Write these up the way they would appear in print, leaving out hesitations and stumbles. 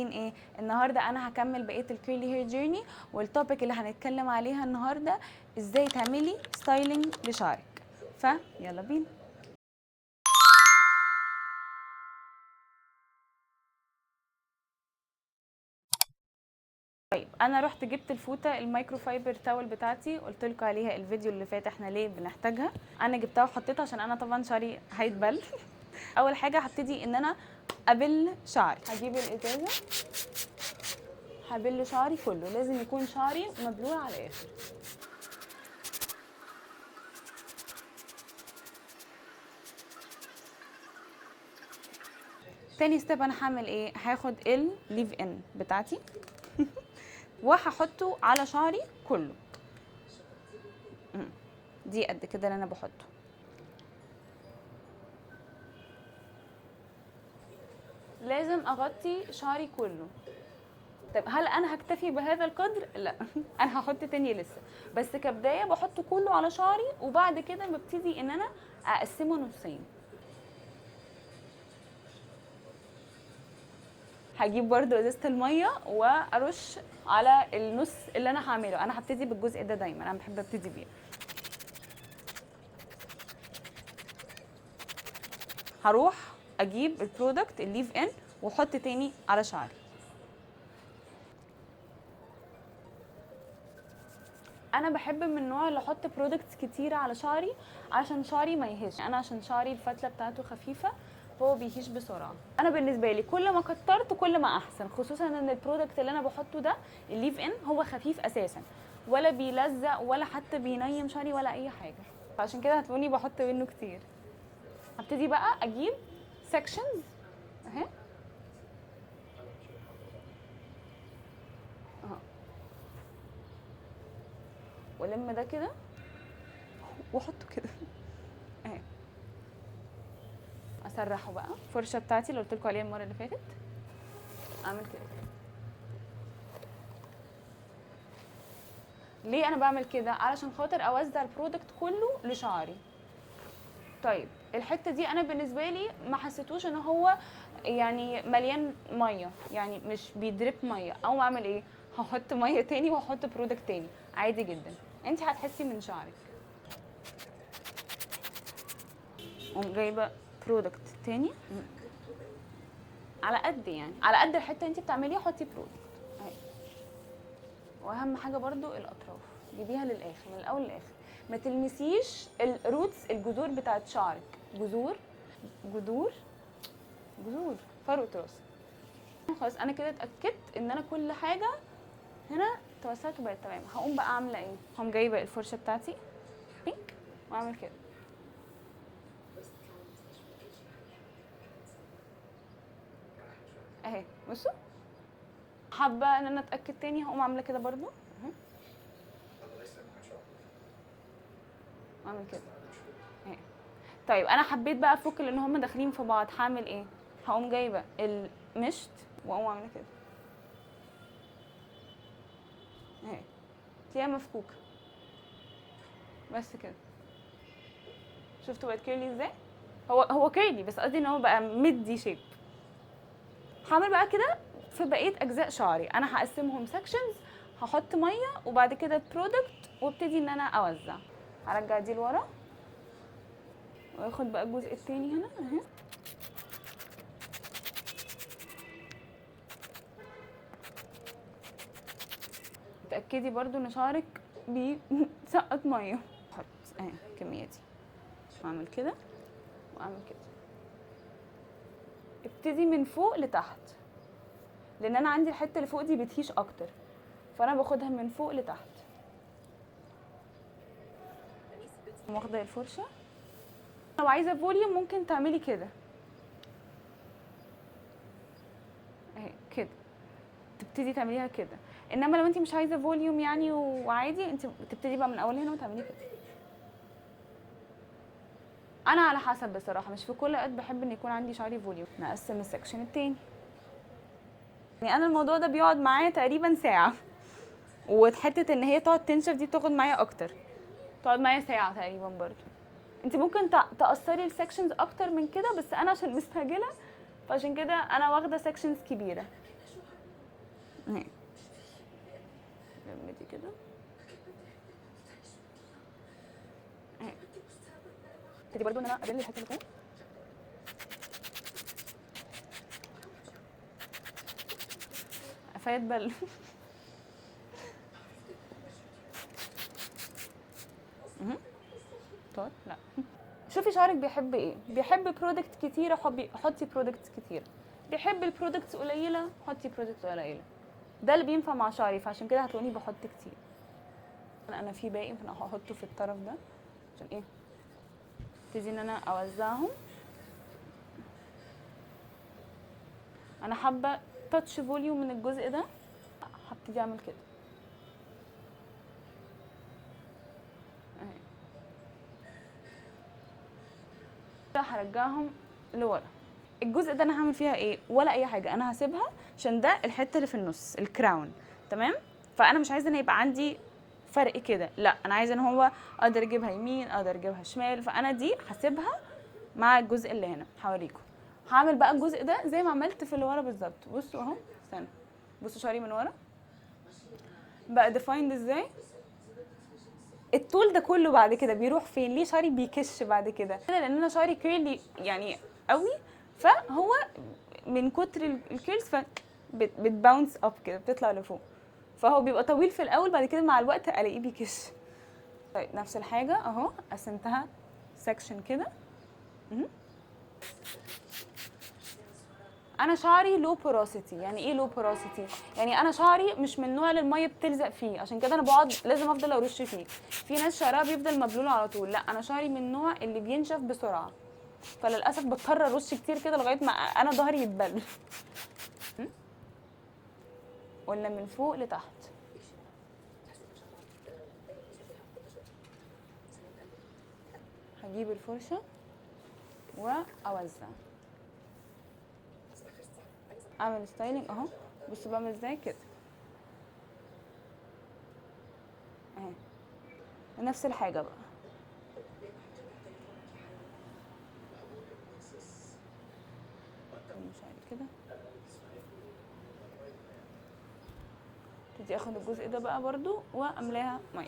عاملين ايه؟ النهارده انا هكمل بقيه الكيرلي هير جيرني، والتوبيك اللي هنتكلم عليها النهارده ازاي تعملي ستايلينج لشعرك. فيلا بينا. طيب انا رحت جبت الفوطه المايكرو فايبر تاول بتاعتي، قلت لكم عليها الفيديو اللي فات احنا ليه بنحتاجها. انا جبتها وحطيتها عشان انا طبعا شعري هيتبل. اول حاجه هبتدي ان انا ابل شعري. هجيب الازازه هبل شعري كله، لازم يكون شعري مبلول على الاخر. تاني ستيب انا هعمل ايه؟ هاخد الليف ان بتاعتي وهحطه على شعري كله. دي قد كده اللي انا بحطه. لازم اغطي شعري كله. طيب هل انا هكتفي بهذا القدر؟ لا انا هحط تاني لسه، بس كبدايه بحطه كله على شعري، وبعد كده ببتدي ان انا اقسمه نصين. هجيب برضو ازازه الميه وارش على النص اللي انا هعمله. انا هبتدي بالجزء ده دايما، انا بحب ابتدي بيه. هروح اجيب البرودكت الليف ان واحط تاني على شعري. انا بحب من النوع اللي احط برودكتس كتيره على شعري عشان شعري ما يهش. انا عشان شعري الفتله بتاعته خفيفه فهو بيهش بسرعه. انا بالنسبه لي كل ما كترت كل ما احسن، خصوصا ان البرودكت اللي انا بحطه ده الليف ان هو خفيف اساسا، ولا بيلزق ولا حتى بينيم شعري ولا اي حاجه، فعشان كده هتلاقوني بحط منه كتير. هبتدي بقى اجيب سكشنز اهي اهو، والم ده كده واحطه كده اهي. اسرحه بقى الفرشه بتاعتي اللي قلت لكم عليها المره اللي فاتت، اعمل كده. ليه انا بعمل كده؟ علشان خاطر اوزع البرودكت كله لشعري. طيب الحته دي انا بالنسبه لي ما حسيتوش ان هو يعني مليان ميه، يعني مش بيدرب ميه، او اعمل ايه؟ هحط ميه تاني وهحط برودكت تاني عادي جدا. انت هتحسي من شعرك. قوم جايبه برودكت تاني على قد، يعني على قد الحته اللي انت بتعمليها حطي برودكت اهي. واهم حاجه برضو الاطراف، جيبيها للاخر من الاول للاخر، ما تلمسيش الروتس، الجذور بتاعت شعرك. جذور فروه راس. خلاص انا كده اتاكدت ان انا كل حاجه هنا توسعت وبقت تمام. هقوم بقى عامله ايه؟ هقوم جايبه الفرشه بتاعتي بينك واعمل كده اهي. بصوا، حابه ان انا اتاكد تاني هقوم عامله كده برضو اهي، واعمل كده اهي. طيب انا حبيت بقى افك لان هم داخلين في بعض، هعمل ايه؟ هقوم جايبه المشط واقوم عامله كده اهي، تلاقيها مفكوكه بس كده. شفتوا بقت كيرلي ازاي؟ هو كيرلي بس قصدي ان هو بقى مدي شيب. هعمل بقى كده في بقيه اجزاء شعري. انا هقسمهم سكشنز، هحط ميه وبعد كده برودكت وابتدي ان انا اوزع. هرجع دي لورا واخد بقى الجزء التاني هنا اهي. اتاكدي برضو ان شعرك بيسقط ميه. احط اهي الكميه دي واعمل كده واعمل كده. ابتدي من فوق لتحت لان انا عندي الحته اللي فوق دي بتهيش اكتر، فانا باخدها من فوق لتحت. واخده الفرشه. لو عايزه فوليوم ممكن تعملي كده اهي كده، تبتدي تعمليها كده. انما لو انت مش عايزه فوليوم يعني وعادي، انت تبتدي بقى من اول هنا وتعملي كده. انا على حسب بصراحه، مش في كل وقت بحب ان يكون عندي شعري فوليوم. نقسم السكشن التاني. يعني انا الموضوع ده بيقعد معايا تقريبا ساعه، وحته ان هي تقعد تنشف دي بتاخد معايا اكتر، تقعد معايا ساعه تقريبا برضو. انت ممكن تقصري السكشنز اكتر من كده، بس انا عشان مستعجله فعشان كده انا واخده سكشنز كبيره. اهي لمدي كده اهي. ابتدي برضو ان انا ابل الحته اللي فوق. قفاية بل. طيب لا، شوفي شعرك بيحب ايه. بيحب برودكت كتيره، حطي برودكتس كتيره. بيحب البرودكتس قليله، حطي برودكتس قليله. ده اللي بينفع مع شعري، فعشان كده هتلاقوني بحط كتير. انا في باقي فانا هحطه في الطرف ده عشان ايه، ابتدي ان انا اوزعهم. انا حابه تاتش فوليوم من الجزء ده، هبتدي اعمل كده اهي. هرجعهم لورا. الجزء ده انا هعمل فيها ايه ولا اي حاجه، انا هسيبها عشان ده الحته اللي في النص الكراون، تمام. فانا مش عايزه ان يبقى عندي فرق كده، لا انا عايزه ان هو اقدر اجيبها يمين اقدر اجيبها شمال، فانا دي هسيبها مع الجزء اللي هنا. هوريكم هعمل بقى الجزء ده زي ما عملت في اللي ورا بالظبط. بصوا اهو، استنى، بصوا شعري من ورا بقى ديفايند ازاي. الطول ده كله بعد كده بيروح فين؟ ليه شعري بيكش بعد كده؟ لان انا شعري كيرلي يعني قوي، فهو من كتر الكيرلز بتباونس اب كده، بتطلع لفوق، فهو بيبقى طويل في الاول، بعد كده مع الوقت الاقيه بيكش. طيب نفس الحاجه اهو، قسمتها سكشن كده. انا شعري لو بوروسيتي. يعني ايه لو بوروسيتي؟ يعني انا شعري مش من النوع اللي الميه بتلزق فيه، عشان كده انا بقعد لازم افضل ارش فيه. في ناس شعرها بيفضل مبلول على طول، لا انا شعري من النوع اللي بينشف بسرعه، فللاسف بضطر ارش كتير كده لغايه ما انا ظهري يتبل. ولا من فوق لتحت. هجيب الفرشه واوزع، اعمل ستايلينج اهو. بصوا بعمل ازاي كده اهي. نفس الحاجه بقى، مش عارف كده. ابتدي اخد الجزء ده بقى برضو واملاها ميه.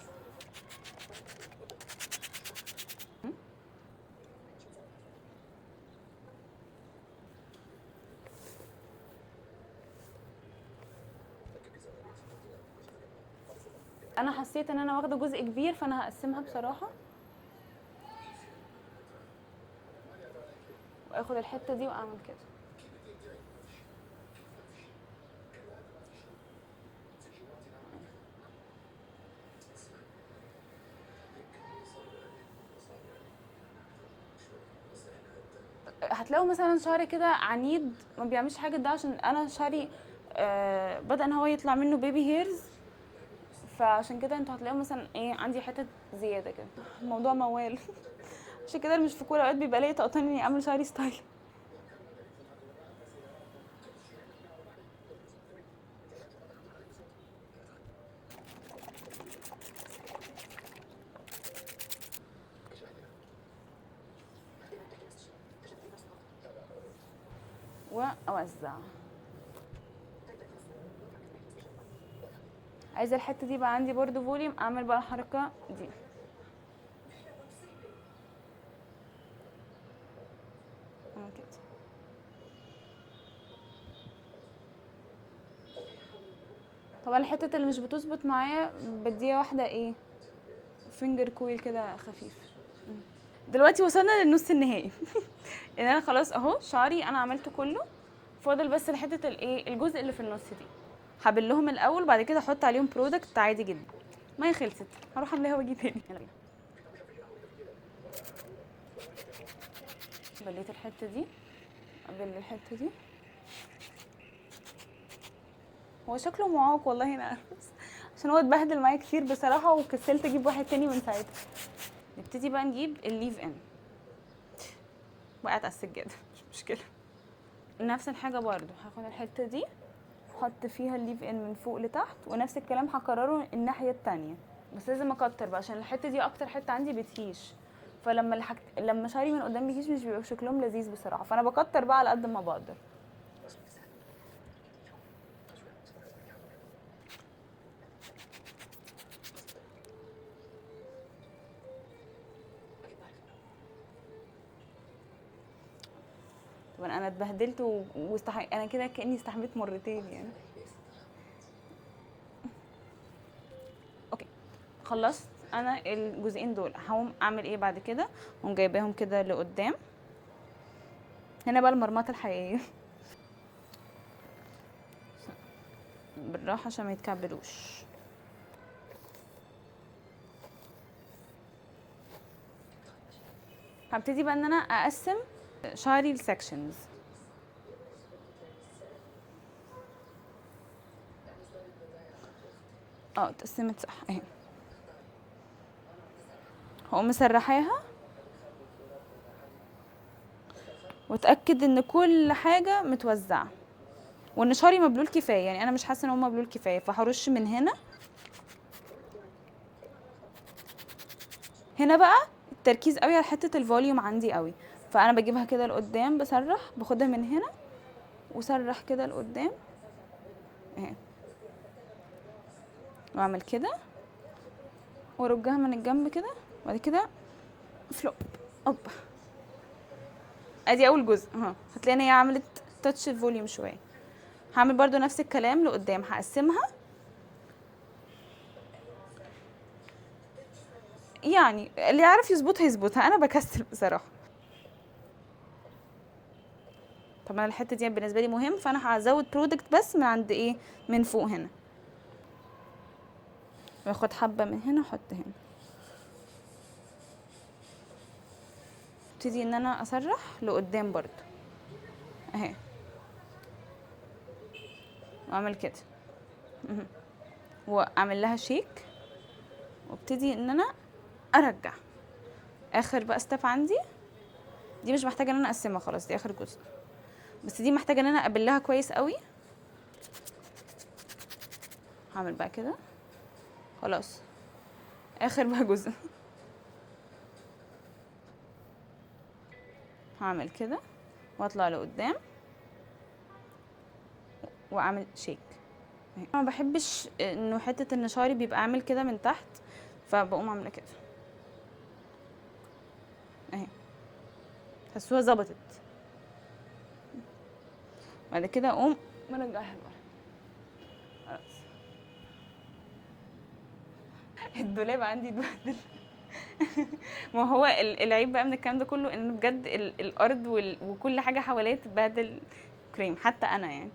انا حسيت ان انا واخده جزء كبير، فانا هقسمها بصراحه، واخد الحته دي واعمل كده. هتلاقوا مثلا شعري كده عنيد ما بيعملش حاجه، ده عشان انا شعري بدأ ان هو يطلع منه بيبي هيرز، فعشان كده انتوا هتلاقوا مثلا ايه عندي حته زياده كده. الموضوع موال. عشان كده مش في كل اوقات بيبقى ليا طاقه اني اعمل شعري ستايل. واوزع. عايزه الحته دي بقى عندي برضو فوليوم، اعمل بقى الحركه دي. كده. طبعا الحته اللي مش بتظبط معايا بديها واحده ايه فينجر كويل كده خفيف. دلوقتي وصلنا للنص النهائي. ان انا خلاص اهو شعري انا عملته كله، فاضل بس الحته الايه الجزء اللي في النص دي. هبلهم الاول، بعد كده احط عليهم برودكت عادي جدا. ما هي خلصت، هروح املاها واجي تاني. يلا بينا. بليت الحته دي، ابل الحته دي. هو شكله معاق والله انا عشان هو اتبهدل معايا كتير بصراحه، وكسلت اجيب واحد تاني من ساعتها. نبتدي بقى نجيب الليف ان. وقعت على السجاده مش مشكله. نفس الحاجه برضو، هاخد الحته دي احط فيها الليف ان من فوق لتحت، ونفس الكلام هكرره الناحيه التانية، بس لازم اكتر بقى عشان الحته دي اكتر حته عندي بتهيش. فلما لما شعري من قدام بيهيش مش بيبقى شكلهم لذيذ بصراحه، فانا بكتر بقى على قد ما بقدر. انا اتبهدلت انا كده كاني استحملت مرتين يعني. اوكي خلصت انا الجزئين دول. هقوم اعمل ايه بعد كده؟ هقوم جايباهم كده لقدام. هنا بقى المرمطه الحقيقيه. بالراحه عشان ما يتكعبلوش. هبتدي بقى ان انا اقسم شعري لسكشنز. اتقسمت صح اهي. هقوم مسرحاها واتاكد ان كل حاجه متوزعه وان شعري مبلول كفايه. يعني انا مش حاسه ان هو مبلول كفايه، فهرش من هنا. هنا بقى التركيز قوي على حته الفوليوم عندي قوي، فانا بجيبها كده لقدام، بسرح، باخدها من هنا وسرح كده لقدام اهي، واعمل كده وارجها من الجنب كده، وبعد كده فلوب اوب. ادي اول جزء هتلاقي ان هي عملت تاتش الفوليوم شويه. هعمل برضو نفس الكلام لقدام، هقسمها يعني اللي يعرف يظبطها يظبطها، انا بكسل بصراحه. طبعا الحته دي بالنسبه لي مهم، فانا هزود برودكت بس من عند ايه، من فوق هنا. باخد حبه من هنا احط هنا، ابتدي ان انا اسرح لقدام برضو اهي، واعمل كده واعمل لها شيك، وابتدي ان انا ارجع. اخر بقى ستيب عندي دي مش محتاجه ان انا اقسمها خلاص، دي اخر جزء، بس دي محتاجه ان انا ابلها كويس قوي. هعمل بقى كده خلاص، اخر بقى جزء هعمل كده واطلع لقدام واعمل شيك. انا ما بحبش انه حته ان شعري بيبقى عامل كده من تحت، فبقوم عامله كده اهي، حسوها ظبطت. بعد كده اقوم مرجعها لورا خلاص. الدولاب عندي اتبهدل. ما هو العيب بقى من الكلام ده كله ان بجد الارض وكل حاجه حواليا تتبهدل كريم، حتى انا يعني.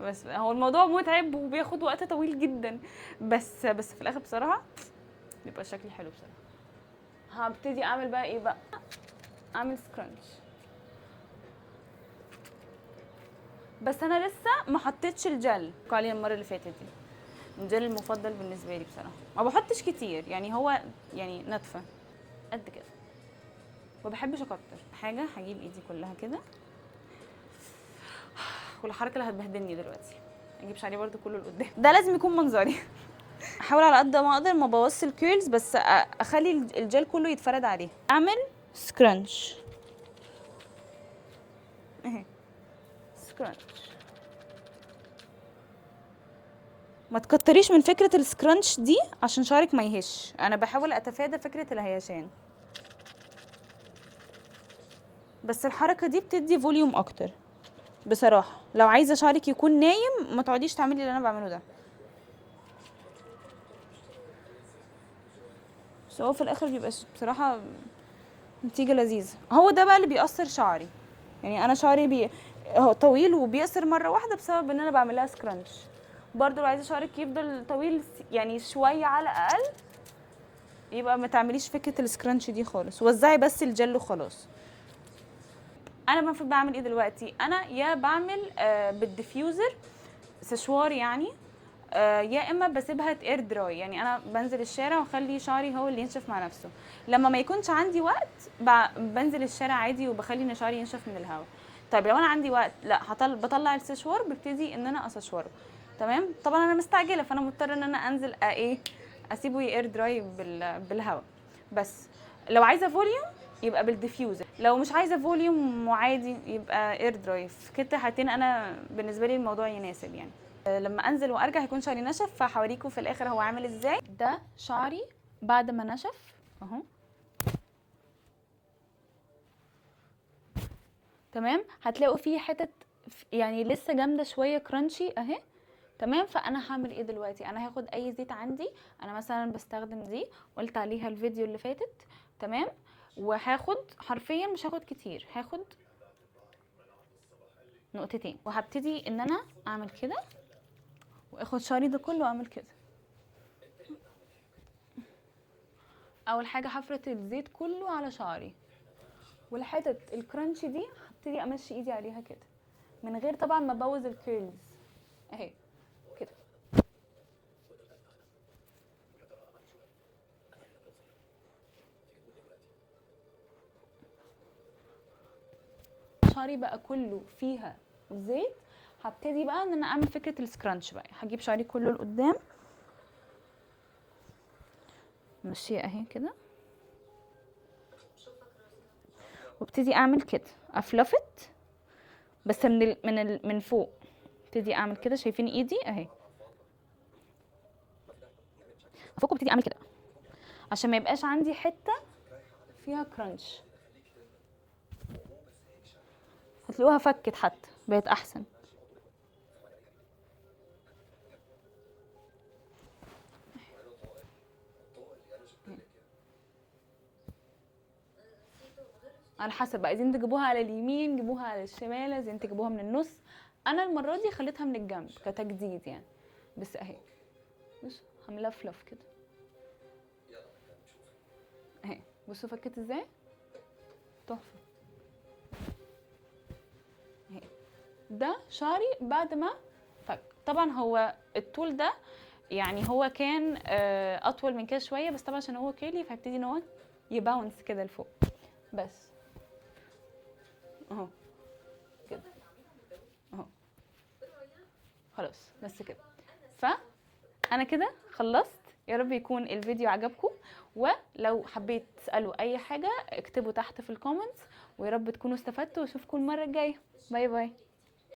بس هو الموضوع متعب وبياخد وقت طويل جدا، بس في الاخر بصراحه بيبقى شكلي حلو بصراحه. هبتدي اعمل بقى ايه بقى، اعمل سكرانش. بس انا لسه ما حطيتش الجل عليه المره اللي فاتت دي. الجل المفضل بالنسبه لي بصراحه، ما بحطش كتير يعني، هو يعني نتفه قد كده، ما بحبش اكتر حاجه. هجيب ايدي كلها كده، والحركه اللي هتبهدلني دلوقتي اجيب شعري برده كله لقدام، ده لازم يكون منظري. احاول على قد ما اقدر ما بوظش الكيرلز، بس اخلي الجل كله يتفرد عليه. اعمل سكرانش اهي، سكرانش. ما تكتريش من فكره السكرانش دي عشان شعرك ما يهش، انا بحاول اتفادى فكره الهيشان، بس الحركه دي بتدي فوليوم اكتر بصراحه. لو عايزه شعرك يكون نايم ما تقعديش تعملي اللي انا بعمله ده، بس هو في الاخر بيبقى بصراحه نتيجه لذيذه. هو ده بقى اللي بيأثر شعري، يعني انا شعري هو طويل وبيأثر مره واحده بسبب ان انا بعملها سكرانش. برضو لو عايزه شعرك يفضل طويل يعني شويه على الاقل، يبقى ما تعمليش فكره السكرانش دي خالص، وزعي بس الجل وخلاص. انا المفروض بعمل ايه دلوقتي؟ انا يا بعمل بالديفيوزر سشوار يعني، يا اما بسيبها اير دراي، يعني انا بنزل الشارع واخلي شعري هو اللي ينشف مع نفسه. لما ما يكونش عندي وقت بنزل الشارع عادي وبخلي ان شعري ينشف من الهواء. طيب لو انا عندي وقت، لا بطلع السشوار، ببتدي ان انا اسشوره. تمام. طبعا انا مستعجله فانا مضطره ان انا انزل اسيبه اير دراي بالهواء. بس لو عايزه فوليوم يبقى بالديفيوزر، لو مش عايزه فوليوم وعادي يبقى اير دراي. في كده حاجتين انا بالنسبه لي الموضوع يناسب يعني. لما انزل وارجع هيكون شعري نشف، فهوريكم في الاخر هو عامل ازاي. ده شعري بعد ما نشف اهو. تمام. هتلاقوا فيه حتت يعني لسه جامده شويه كرانشي اهي. تمام. فانا هعمل ايه دلوقتي؟ انا هاخد اي زيت عندي، انا مثلا بستخدم دي قلت عليها الفيديو اللي فاتت. تمام. وهاخد حرفيا مش هاخد كتير، هاخد نقطتين، وهبتدي ان انا اعمل كده واخد شعري ده كله واعمل كده. اول حاجه هفرط الزيت كله على شعري، والحتت الكرانشي دي هبتدي امشي ايدي عليها كده من غير طبعا ما ابوظ الكيرلز اهي كده. شعري بقى كله فيها زيت، هبتدي بقى ان انا اعمل فكره السكرانش بقى. هجيب شعري كله لقدام ماشيه اهي كده، وابتدي اعمل كده افلفت بس من فوق. ابتدي اعمل كده، شايفين ايدي اهي فوق، وابتدي اعمل كده عشان ما يبقاش عندي حته فيها كرانش. هتلاقوها فكت حتى بقت احسن. على حسب بقى، عايزين تجيبوها على اليمين جيبوها على الشمال، عايزين تجيبوها من النص. انا المره دي خليتها من الجنب كتجديد يعني. بس اهي بص هملفلف كده اهي، بصوا فكت ازاي تحفه اهي. ده شعري بعد ما فك. طبعا هو الطول ده يعني هو كان اطول من كده شويه، بس طبعا عشان هو كيرلي فهبتدي ان هو يباونس كده لفوق بس اهو كده اهو خلاص بس كده. فانا كده خلصت. يا رب يكون الفيديو عجبكم، ولو حبيت تسالوا اي حاجه اكتبوا تحت في الكومنتس، ويا رب تكونوا استفدتوا، واشوفكم المره الجايه. باي باي.